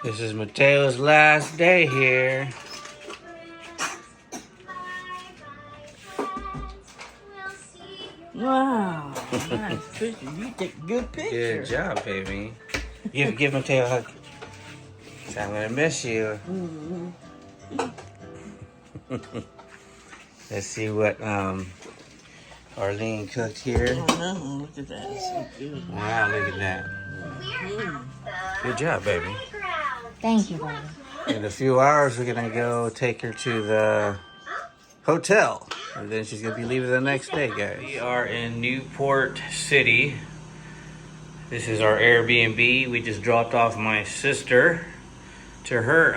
This is Mateo's last day here. Wow, nice picture. You take a good picture. Good job, baby. Give Mateo a hug. So I'm gonna miss you. Let's see what Arlene cooked here. Oh, look at that. It's so good. Wow, look at that. Good job, baby. Thank you, baby. In a few hours, we're gonna go take her to the hotel, and then she's gonna be leaving the next day, guys. We are in Newport City. This is our Airbnb. We just dropped off my sister to her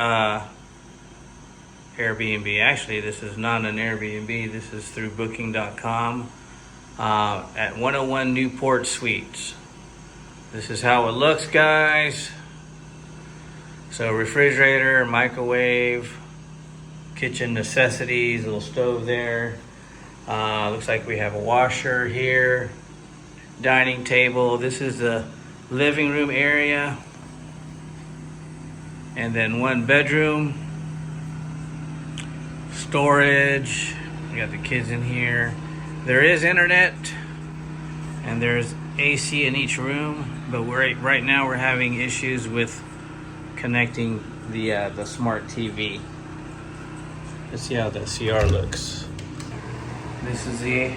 Airbnb. Actually, this is not an Airbnb. This is through Booking.com at 101 Newport Suites. This is how it looks, guys. So refrigerator, microwave, kitchen necessities, little stove there. Looks like we have a washer here, dining table. This is the living room area. And then one bedroom, storage. We got the kids in here. There is internet and there's AC in each room, but right now we're having issues with connecting the smart TV. Let's see how the CR looks. This is the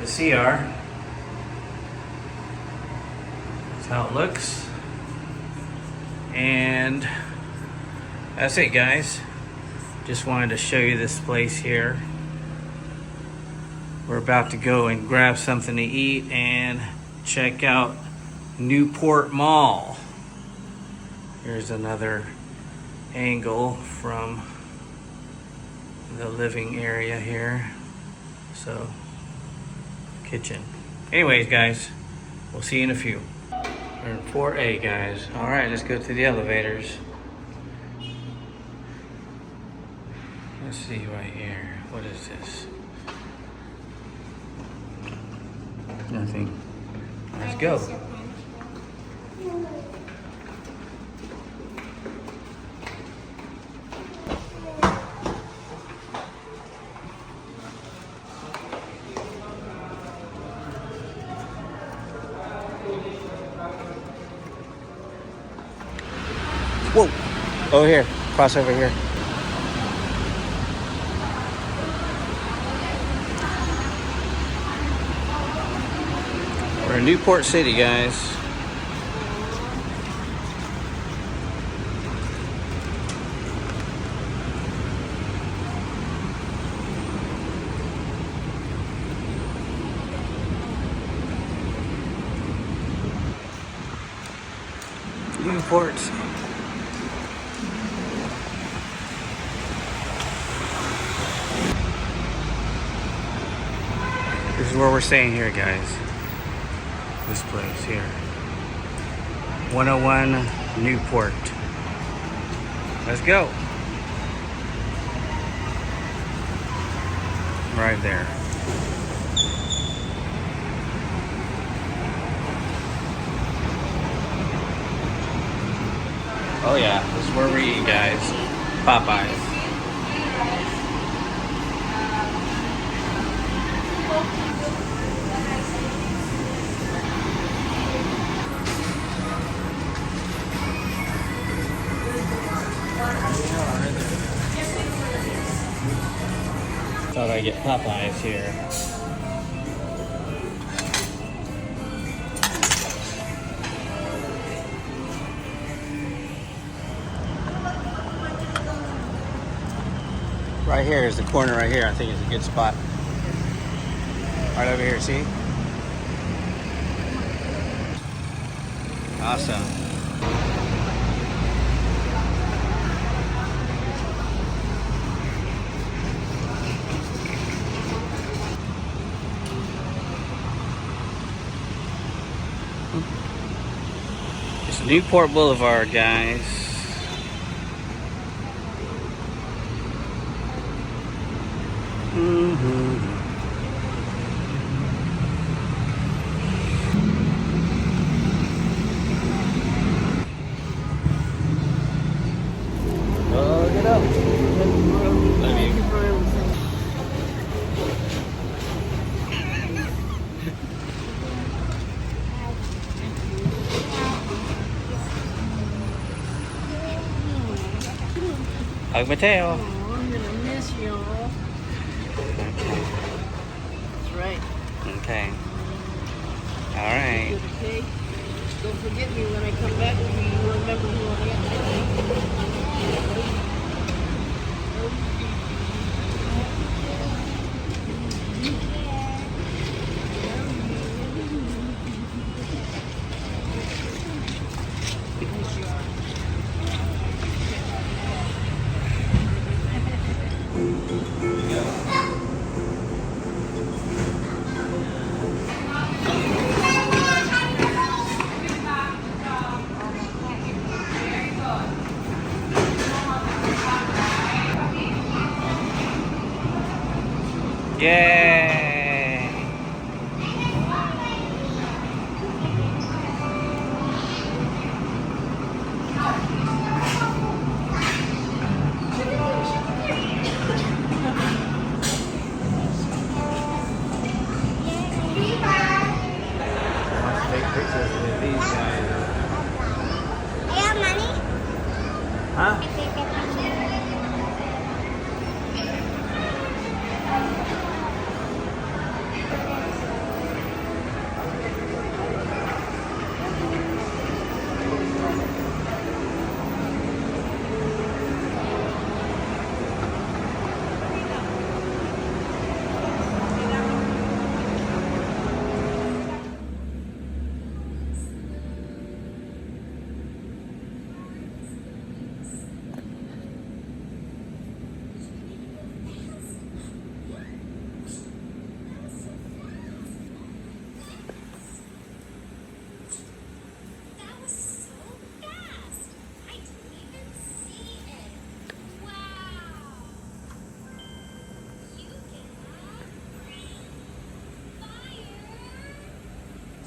CR. That's how it looks. And that's it, guys. Just wanted to show you this place here. We're about to go and grab something to eat and check out Newport Mall. Here's another angle from the living area here. So, kitchen. Anyways, guys, we'll see you in a few. We're in 4A, guys. All right, let's go to the elevators. Let's see right here. What is this? Nothing. Let's go. Whoa! Over here. Cross over here. We're in Newport City, guys. Newport. This is where we're staying here, guys. This place here. 101 Newport. Let's go. Right there. Oh yeah, this is where we eat, guys. Popeyes. Thought I'd get Popeyes here. Right here is the corner right here. I think it's a good spot. Right over here, see? Awesome. It's Newport Boulevard, guys. it up. Thank you for everything. Hug Mateo. Oh, I'm gonna miss y'all. That's right. Okay. All right. Good, okay? Don't forget me when I come back. You remember who I am. Yay! Let's take pictures with these guys. I have money. Huh? That was so fast. I didn't even see it. Wow. You can breathe fire.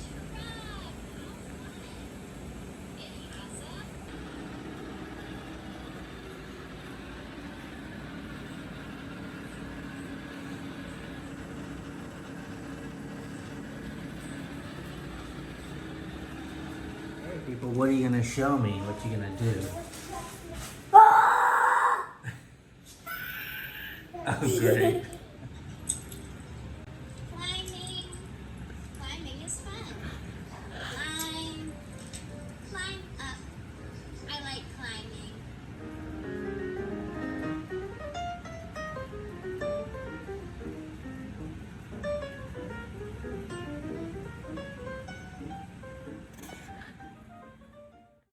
Truck. It has a People, what are you gonna show me? What you gonna do? Oh, great.